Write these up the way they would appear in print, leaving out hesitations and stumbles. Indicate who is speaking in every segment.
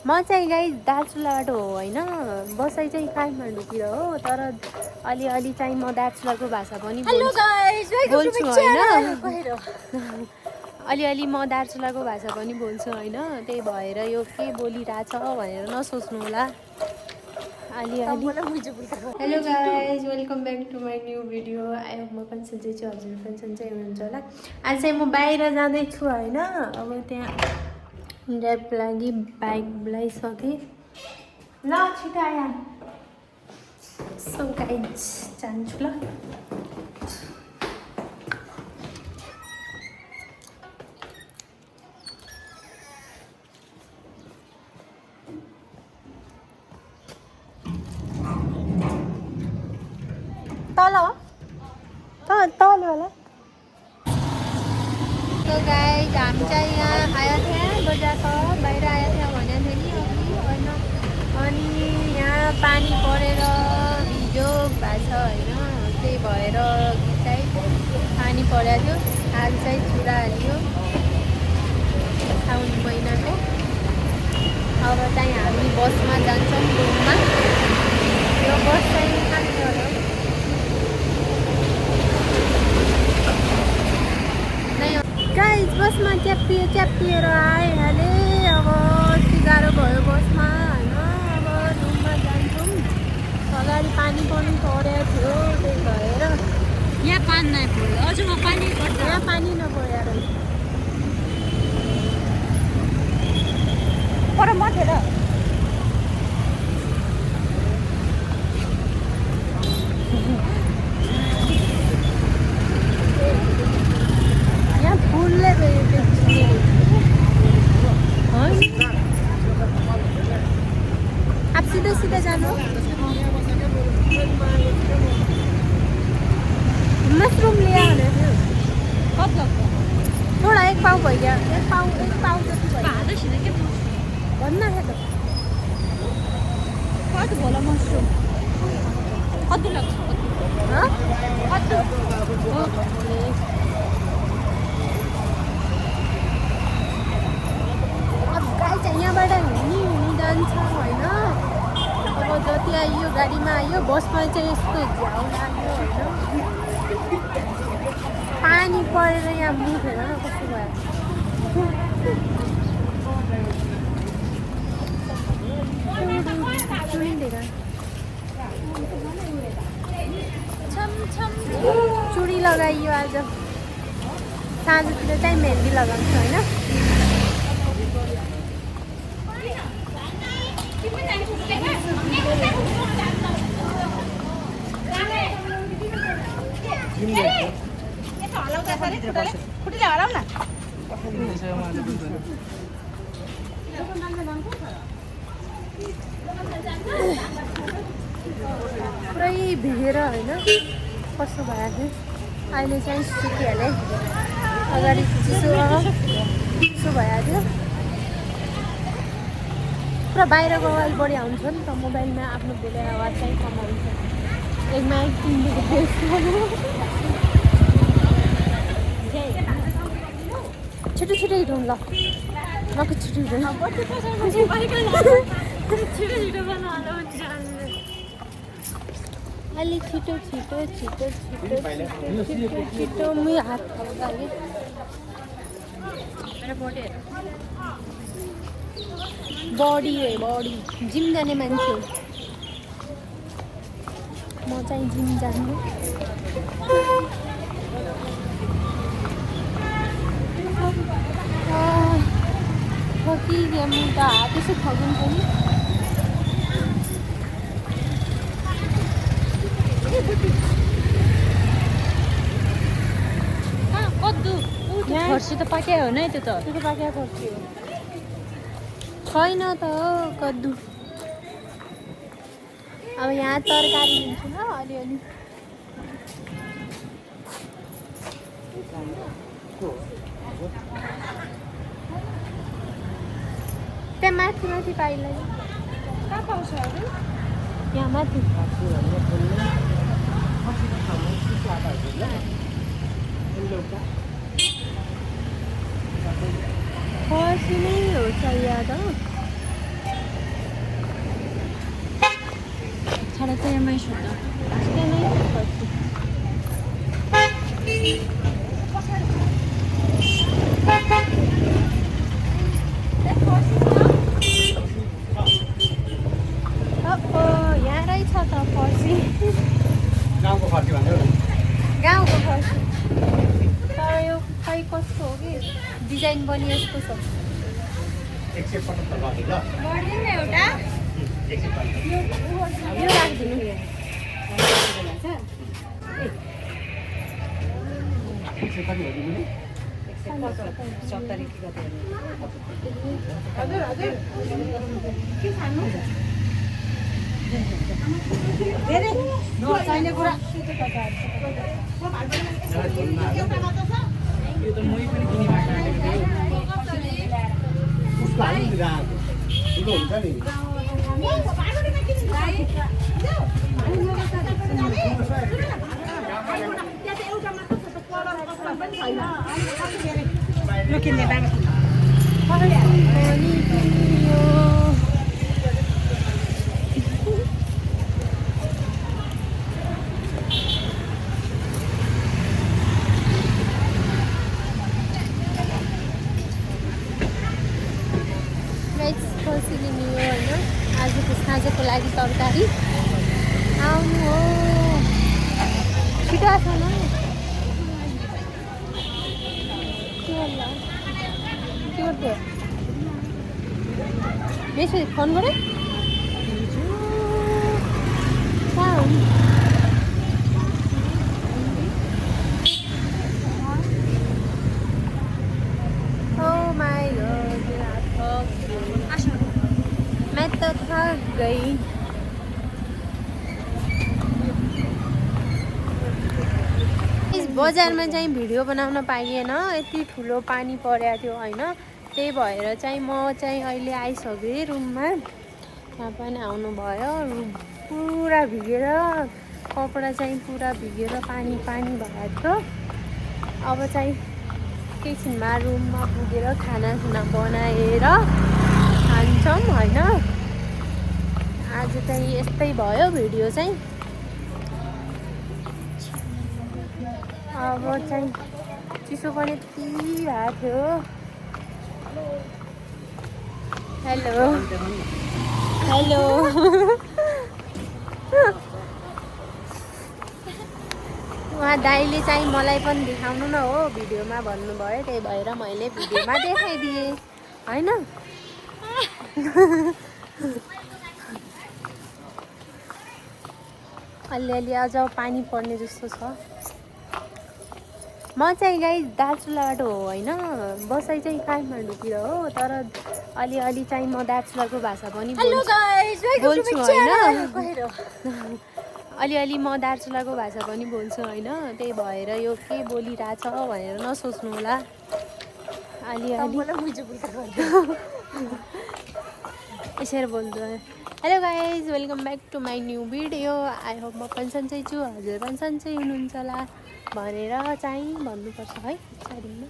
Speaker 1: म चाहिँ गाई दार्चुलाबाट हो होइन, बसाइ चाहिँ काठमाडौँतिर हो, तर अलिअलि चाहिँ म दार्चुलाको भाषा पनि बोल्छु होइन। अलिअलि म दार्चुलाको भाषा पनि बोल्छु होइन, त्यही भएर यो के बोलिरहेछ भनेर नसोच्नु होला अलिअलि। Hello guys, welcome back to my new video. I hope म पनि सन्चै छु, हजुर पनि सन्चै हुनुहुन्छ होला। आज चाहिँ म बाहिर जाँदैछु होइन, अब त्यहाँ ड्राइभको लागि बाइक बोलाइसकेँ। ल छिटो आएर सो गाइज जान्छु ल। तल हो तल होला। तो गाइज हामी चाहिँ यहाँ आएको थियौँ बजारको बाहिर आएको थियौँ भनेको थियो नि अघि होइन, अनि यहाँ पानी परेर भिजो भएको छ होइन, त्यही भएर चाहिँ पानी परेको थियो। आज चाहिँ चुरा हाल्यो साउन महिनाको। अब चाहिँ हामी बसमा जान्छौँ घुममा। यो बस चाहिँ कहाँ छ होला गाइज, बसमा च्यापिएर आइहालेँ। अब यति गाह्रो भयो बसमा होइन। अब रुममा जान्छौँ। अगाडि पानी पनि परेको थियो, त्यही भएर
Speaker 2: यहाँ पानी नै पर्यो। हजुर पानी पर्छ,
Speaker 1: यहाँ पानी नपऱ्यो रहेछ
Speaker 2: पर मथेर
Speaker 1: यहाँ फुलले अब सीधा जानु। मशरूम लिया भने थियो
Speaker 2: कत्लो
Speaker 1: थोडा एक पाउ भइगयो, एक पाउ जति भयो
Speaker 2: भाँदैछिन के
Speaker 1: भन्न त
Speaker 2: कति होला मसरुम कति लाग्छ कति
Speaker 1: अब गाई चाहिँ यहाँबाट हुनी जान्छ होइन। अब जति आइयो गाडीमा आइयो, बसमा चाहिँ यस्तो झ्याउ लाग्यो होइन। पानी परेर यहाँ मुख हेर न कस्तो भयो। चुडी लगाइयो आज, साँझतिर चाहिँ मेहन्दी लगाउँछु होइन। पुरै भिजेर होइन कस्तो भएको थियो। अहिले चाहिँ सुकिहालेँ, अगाडि चिसो भइहाल्यो थियो। पुरा बाहिरको आवाज बढी आउँछ नि त मोबाइलमा, आफ्नो बेला आवाज चाहिँ कम आउँछ। एकमा एक छिटो हिँडौँ ल, मको छिटो हिँडौँ। अलि छिटो म हात खाउँदा बडी जिम जाने मान्छे। म चाहिँ जिम जान्छु। थकिगयो म त, हात यसो थगिन्छ नि।
Speaker 2: कद्दु फर्सी त पाके हो नि त्यो त
Speaker 1: पाके फर्सी हो छैन त कद्दु। अब यहाँ तरकारी लिन्छु ल अलिअलि। त्यहाँ माथि पाइला
Speaker 2: कहाँ पाउँछ अरू
Speaker 1: यहाँ माथि। फर्सी नै हो चाहियो त।
Speaker 2: बाहिरमै छु त
Speaker 1: यहाँ रहेछ त फर्सी
Speaker 3: गाउँको फर्सी भन्थ्यो
Speaker 1: गाउँको फर्सी तर यो खै कस्तो हो कि डिजाइन पनि यस्तो छ
Speaker 3: 175 गर्थ्यो ल
Speaker 2: गर्दिन एउटा
Speaker 3: 175
Speaker 1: यो राखिदिनु
Speaker 3: कति हो तिमीले
Speaker 2: 70 के कति
Speaker 1: हजुर हजुर के खानु
Speaker 2: धेरै नो चाहिने कुरा
Speaker 3: यो त मै पनि किनी उसको हाल्नु राको ठुलो हुन्छ नि
Speaker 2: लु किन्ने बाँड्नु
Speaker 1: फर्सी लिने हो होइन आजको साँझको लागि तरकारी आउनु हो छिटो आएको न के होला के गर्थ्यो यसो फोन गरे कहाँ हो Oh my God, मैं तो थक गई इस बजारमा चाहिँ भिडियो बनाउन पाइएन यति ठुलो पानी परेको थियो होइन त्यही भएर चाहिँ म चाहिँ अहिले आइसकेँ रुममा यहाँ पनि आउनुभयो पुरा भिजेर कपडा चाहिँ पुरा भिजेर पानी पानी भएको थियो अब चाहिँ किचनमा रुममा पुगेर खानासाना बनाएर खान्छौँ होइन आज चाहिँ यस्तै भयो भिडियो चाहिँ अब चाहिँ चिसो पनि यति भएको थियो हेलो हेलो उहाँ दाइले चाहिँ मलाई पनि देखाउनु न हो भिडियोमा भन्नुभयो त्यही भएर मैले भिडियोमा देखाइदिएँ होइन अलिअलि अझ पानी पर्ने जस्तो छ म चाहिँ गाई दार्चुलाबाट हो होइन बसाइ चाहिँ काठमाडौँतिर हो तर अलिअलि चाहिँ म दार्चुलाको भाषा पनि बोल्छु होइन अलिअलि म दार्चुलाको भाषा पनि बोल्छु होइन त्यही भएर यो के बोलिरहेछ भनेर नसोच्नु होला अलिअलि यसरी बोल्छु hello guys welcome back to my new video I hope म पनि सन्चै छु हजुर पनि सन्चै हुनुहुन्छ होला भनेर चाहिँ भन्नुपर्छ है पछाडिमा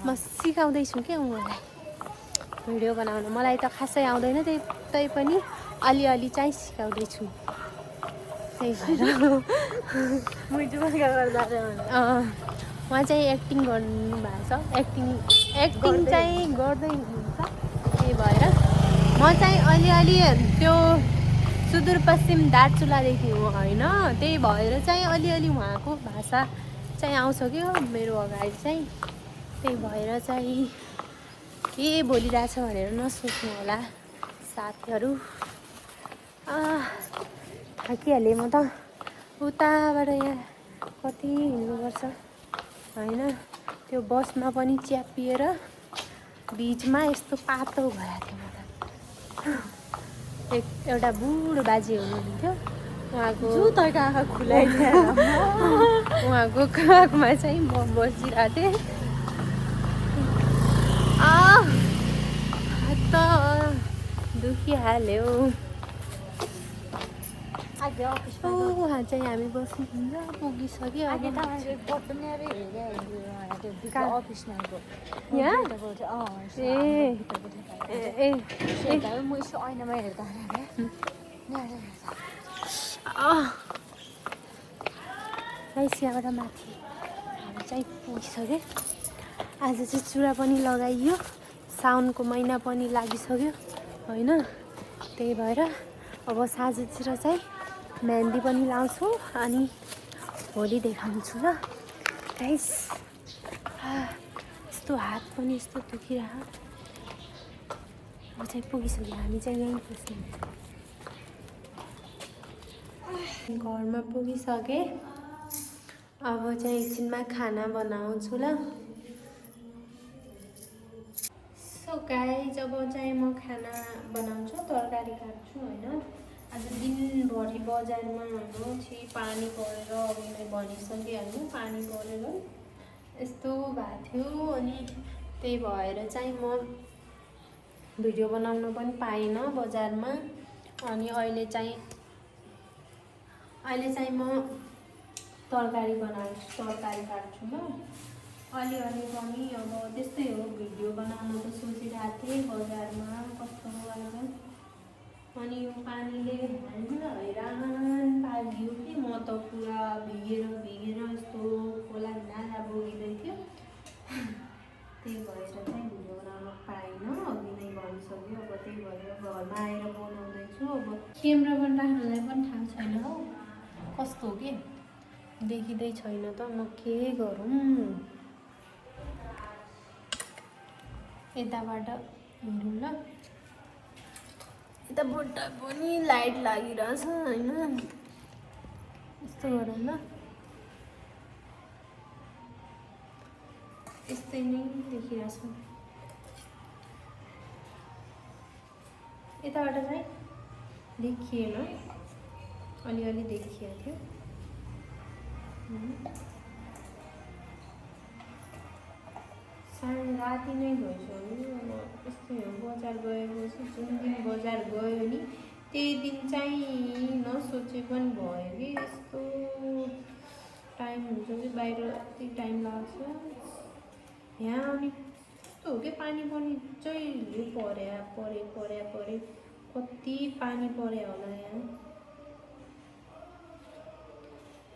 Speaker 1: म सिकाउँदैछु क्या उहाँलाई भिडियो बनाउन मलाई त खासै आउँदैन त्यही पनि अलिअलि चाहिँ सिकाउँदैछु त्यही भएर उहाँ चाहिँ एक्टिङ गर्नुभएको छ एक्टिङ चाहिँ गर्दै हुनुहुन्छ त्यही भएर म चाहिँ अलिअलि त्यो सुदूरपश्चिम दार्चुलादेखि हो होइन त्यही भएर चाहिँ अलिअलि उहाँको भाषा चाहिँ आउँछ क्या मेरो अगाडि चाहिँ त्यही भएर चाहिँ के बोलिरहेछ भनेर नसोच्नु होला साथीहरू थाकिहालेँ म त उताबाट यहाँ कति हिँड्नुपर्छ होइन त्यो बसमा पनि च्यापिएर बिचमा यस्तो पातो भएको थियो म त एउटा बुढो बाजे हुनुहुन्थ्यो उहाँको
Speaker 2: आँखा खुलाइदिएर
Speaker 1: उहाँको काखमा चाहिँ म बसिरहेको थिएँ हात त दुखिहाल्यो उहाँ चाहिँ हामी बस्नुहुन्छ पुगिसक्यो यहाँबाट माथि हामी चाहिँ पुगिसक्यो। आज चाहिँ चुरा पनि लगाइयो, साउनको महिना पनि लागिसक्यो होइन। त्यही भएर अब साँझतिर चाहिँ मेहन्दी पनि लाउँछु अनि भोलि देखाउँछु ल गाइस। यस्तो हात पनि यस्तो दुखिरहेको। अब चाहिँ पुगिसक्यो, हामी चाहिँ यहीँ पुग्छौँ। घरमा पुगिसकेँ। अब चाहिँ एकछिनमा खाना बनाउँछु ल। सो गाइस, अब चाहिँ म खाना बनाउँछु, तरकारी काट्छु होइन। आज दिनभरि बजारमा हाम्रो चाहिँ पानी परेर अघि नै भनिसकिहाल्नु, पानी परेर यस्तो भएको थियो। अनि त्यही भएर चाहिँ म भिडियो बनाउन पनि पाइनँ बजारमा। अनि अहिले चाहिँ म तरकारी बनाउँछु, तरकारी काट्छु ल। अलिअलि पनि अब त्यस्तै हो, भिडियो बनाउन त सोचिरहेको थिएँ बजारमा कस्तो गरेर। अनि यो पानीले हैरान पारिदियो कि म त पुरा भिगेर यस्तो खोला नाला बगिँदै थियो। त्यही भएर चाहिँ भिडियो बनाउन पाइनँ, अघि नै भनिसक्यो। अब त्यही भएर घरमा आएर बनाउँदैछु। अब क्यामेरामा राख्नलाई पनि थाहा छैन हौ कस्तो हो कि, देखिँदै छैन त म के गरौँ। यताबाट हेरौँ ल, यताबाट पनि लाइट लागिरहेछ होइन। यस्तो गरौँ ल, यस्तै नै देखिरहेछ। यताबाट चाहिँ देखिएन, अलिअलि देखिएको थियो। साढे राति नै भइसक्यो। अब यस्तै हो, बजार गएपछि जुन दिन बजार गयो नि त्यही दिन चाहिँ नसोचे पनि भयो कि यस्तो टाइम हुन्छ कि बाहिर यति टाइम लाग्छ। यहाँ आउने यस्तो हो कि पानी पनि चाहिँ परे कति पानी परे होला यहाँ।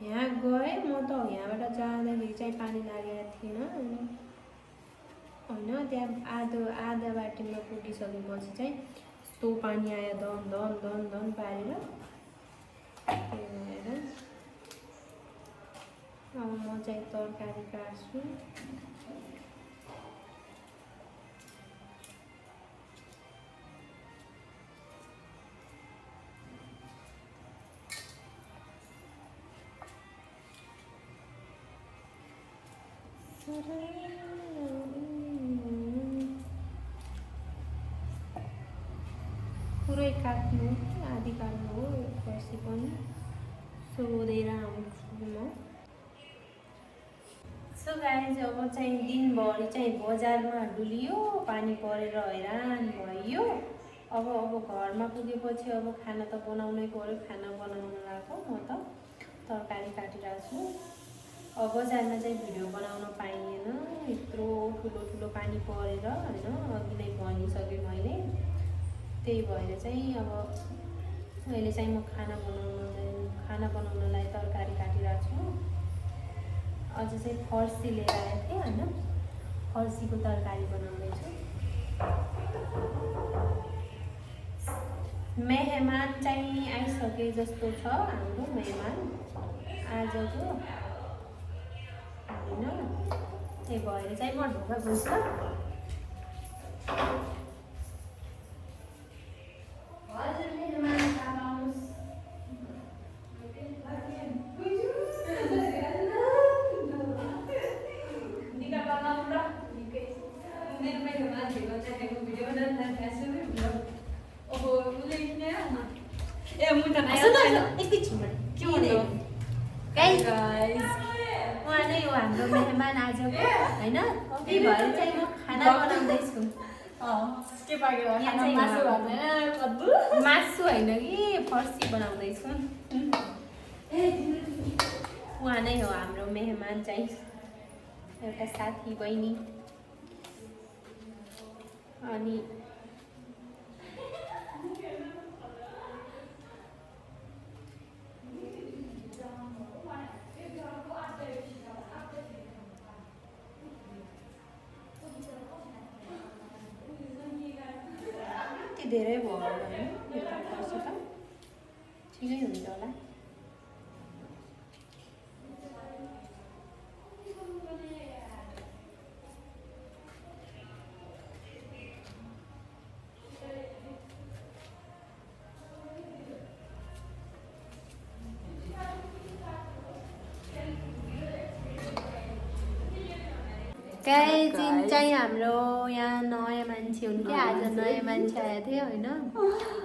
Speaker 1: यहाँ गएँ म त, यहाँबाट जाँदाखेरि चाहिँ पानी लागेको थिएन होइन। त्यहाँ आधा बाटोमा पुगिसकेपछि चाहिँ यस्तो पानी आयो दन पारेर। त्यही भएर अब म चाहिँ तरकारी काट्छु। पुरै काट्नु, आधी काट्नु हो फर्सी पनि। सोधेर आउँछु म। सो गाइस, अब चाहिँ दिनभरि चाहिँ बजारमा डुलियो, पानी परेर हैरान भइयो। अब घरमा पुगेपछि अब खाना त बनाउनै पर्यो। खाना बनाउन लाग्यो, म त तरकारी काटिरहेको छु। अब बजारमा चाहिँ भिडियो बनाउन पाइएन, यत्रो ठुलो पानी परेर होइन। अघि नै भनिसकेँ मैले। त्यही भएर चाहिँ अब अहिले चाहिँ म खाना बनाउनलाई तरकारी काटिरहेको छु। अझ चाहिँ फर्सी लिएर आएको थिएँ होइन, फर्सीको तरकारी बनाउँदैछु। मेहमान चाहिँ आइसके जस्तो छ हाम्रो मेहमान आजको होइन। त्यही भएर चाहिँ म ढोका खोल्छु। हजुर मेहमान आउनुहोस्। उहाँ नै हो हाम्रो मेहमान आजको होइन। त्यही भएर चाहिँ म खाना बनाउँदैछु। मासु होइन कि फर्सी बनाउँदैछु। उहाँ नै हो हाम्रो मेहमान चाहिँ, एउटा साथी बहिनी। अनि कति धेरै भयो होला होइन यता फर्सी त ठिकै हुन्छ होला गाइस चाहिँ हाम्रो यहाँ नयाँ मान्छे हुन् कि आज नयाँ मान्छे आएको थियो होइन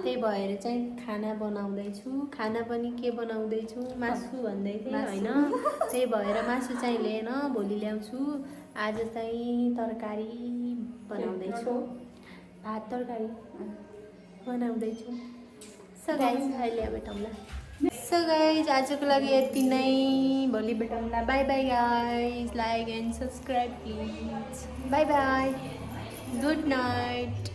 Speaker 1: त्यही भएर चाहिँ खाना बनाउँदैछु खाना पनि के बनाउँदैछु मासु भन्दै थिएँ होइन त्यही भएर मासु चाहिँ लिएन भोलि ल्याउँछु आज चाहिँ तरकारी बनाउँदैछु भात तरकारी बनाउँदैछु सो गाइस अहिले भेटौँला सो गाइज आजको लागि यति नै भोलि भेटौँला bye bye guys like and subscribe please bye bye good night